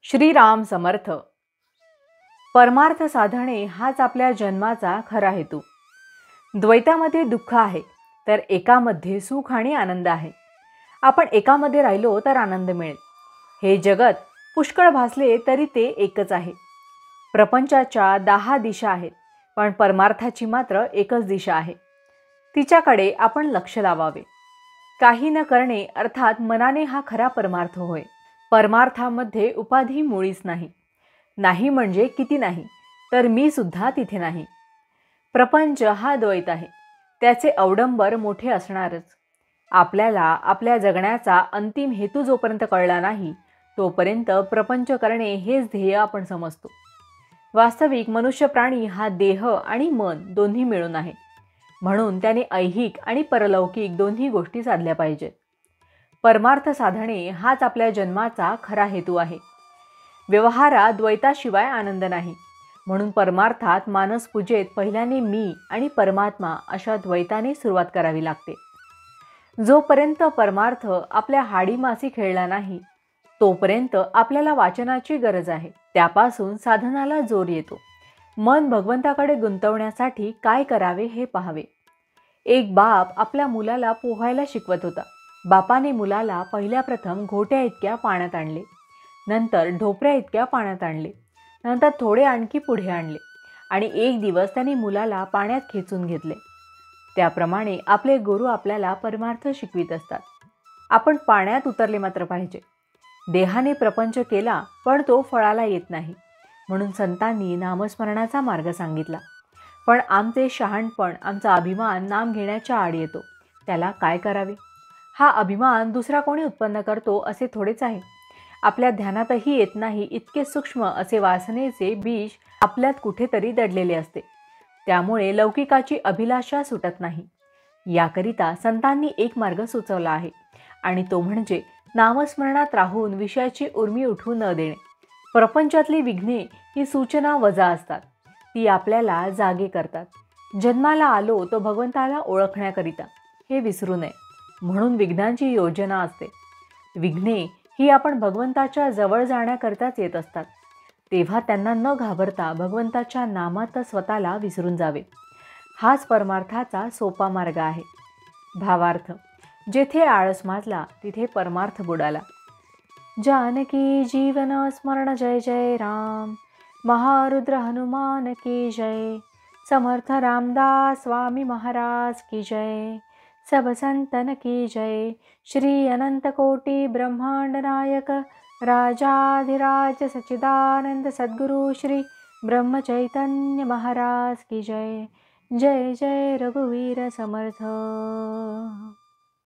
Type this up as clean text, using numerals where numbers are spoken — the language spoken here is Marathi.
श्रीराम समर्थ। परमार्थ साधणे हाच आपल्या जन्माचा खरा हेतू। द्वैतामध्ये दुःख आहे तर एकामध्ये सुख आणि आनंद आहे। आपण एकामध्ये राहिलो तर आनंद मिळेल। हे जगत पुष्कळ भासले तरी ते एकच आहे। प्रपंचाच्या 10 दिशा आहेत पण परमार्थाची मात्र एकच दिशा आहे। तिच्याकडे आपण लक्ष लावावे। काही न करणे अर्थात मनाने हा खरा परमार्थ होय। परमार्थामध्ये उपाधी मुळीच नाही। नाही म्हणजे किती नाही तर मी सुद्धा तिथे नाही। प्रपंच हा द्वैत आहे, त्याचे अवडंबर मोठे असणारच। आपल्याला आपल्या जगण्याचा अंतिम हेतू जोपर्यंत कळला नाही तोपर्यंत प्रपंच करणे हेच ध्येय आपण समजतो। वास्तविक मनुष्य प्राणी हा देह आणि मन दोन्ही मिळून आहे, म्हणून त्याने ऐहिक आणि परलौकिक दोन्ही गोष्टी साधल्या पाहिजेत। परमार्थ साधणे हाच आपल्या जन्माचा खरा हेतू आहे। व्यवहारात द्वैताशिवाय आनंद नाही, म्हणून परमार्थात मानस पूजेत पहिल्याने मी आणि परमात्मा अशा द्वैताने सुरुवात करावी लागते। जोपर्यंत परमार्थ आपल्या हाडीमासी खेळला नाही तोपर्यंत आपल्याला वाचनाची गरज आहे। त्यापासून साधनाला जोर येतो। मन भगवंताकडे गुंतवण्यासाठी काय करावे हे पाहावे। एक बाप आपल्या मुलाला पोहायला शिकवत होता। बापाने मुलाला पहिल्या प्रथम घोट्या इतक्या पाण्यात आणले, नंतर ढोपऱ्या इतक्या पाण्यात आणले, नंतर थोडे आणखी पुढे आणले आणि एक दिवस त्यांनी मुलाला पाण्यात खेचून घेतले। त्याप्रमाणे आपले गुरु आपल्याला परमार्थ शिकवित असतात। आपण पाण्यात उतरले मात्र पाहिजे। देहाने प्रपंच केला पण तो फळाला येत नाही, म्हणून संतांनी नामस्मरणाचा मार्ग सांगितला। पण आमचे शहाणपण, आमचा अभिमान नाम घेण्याच्या आड येतो, त्याला काय करावे? हा अभिमान दुसरा कोणी उत्पन्न करतो असे थोडेच आहे। आपल्या ध्यानातही येत नाही इतके सूक्ष्म असे वासनेचे बीज आपल्यात कुठेतरी दडलेले असते, त्यामुळे लौकिकाची अभिलाषा सुटत नाही। याकरिता संतांनी एक मार्ग सुचवला आहे आणि तो म्हणजे नामस्मरणात राहून विषयाची उर्मी उठू न देणे। प्रपंचातली विघ्ने ही सूचना वजा असतात, ती आपल्याला जागे करतात। जन्माला आलो तो भगवंताला ओळखण्याकरिता, हे विसरू नये, म्हणून विघ्नांची योजना असते। विघ्ने ही आपण भगवंताच्या जवळ जाण्याकरताच येत असतात, तेव्हा त्यांना न घाबरता भगवंताच्या नामात स्वतःला विसरून जावे। हाच परमार्थाचा सोपा मार्ग आहे। भावार्थ: जेथे आळस माजला तिथे परमार्थ बुडाला। जानकी जीवन स्मरण जय जय राम, महारुद्र हनुमान की जय, समर्थ रामदास स्वामी महाराज की जय, सब संतन की जय। श्री अनंत कोटि ब्रह्मांड नायक राजाधिराज सच्चिदानंद सद्गुरु श्री ब्रह्म चैतन्य महाराज की जय। जय जय रघुवीर समर्थ।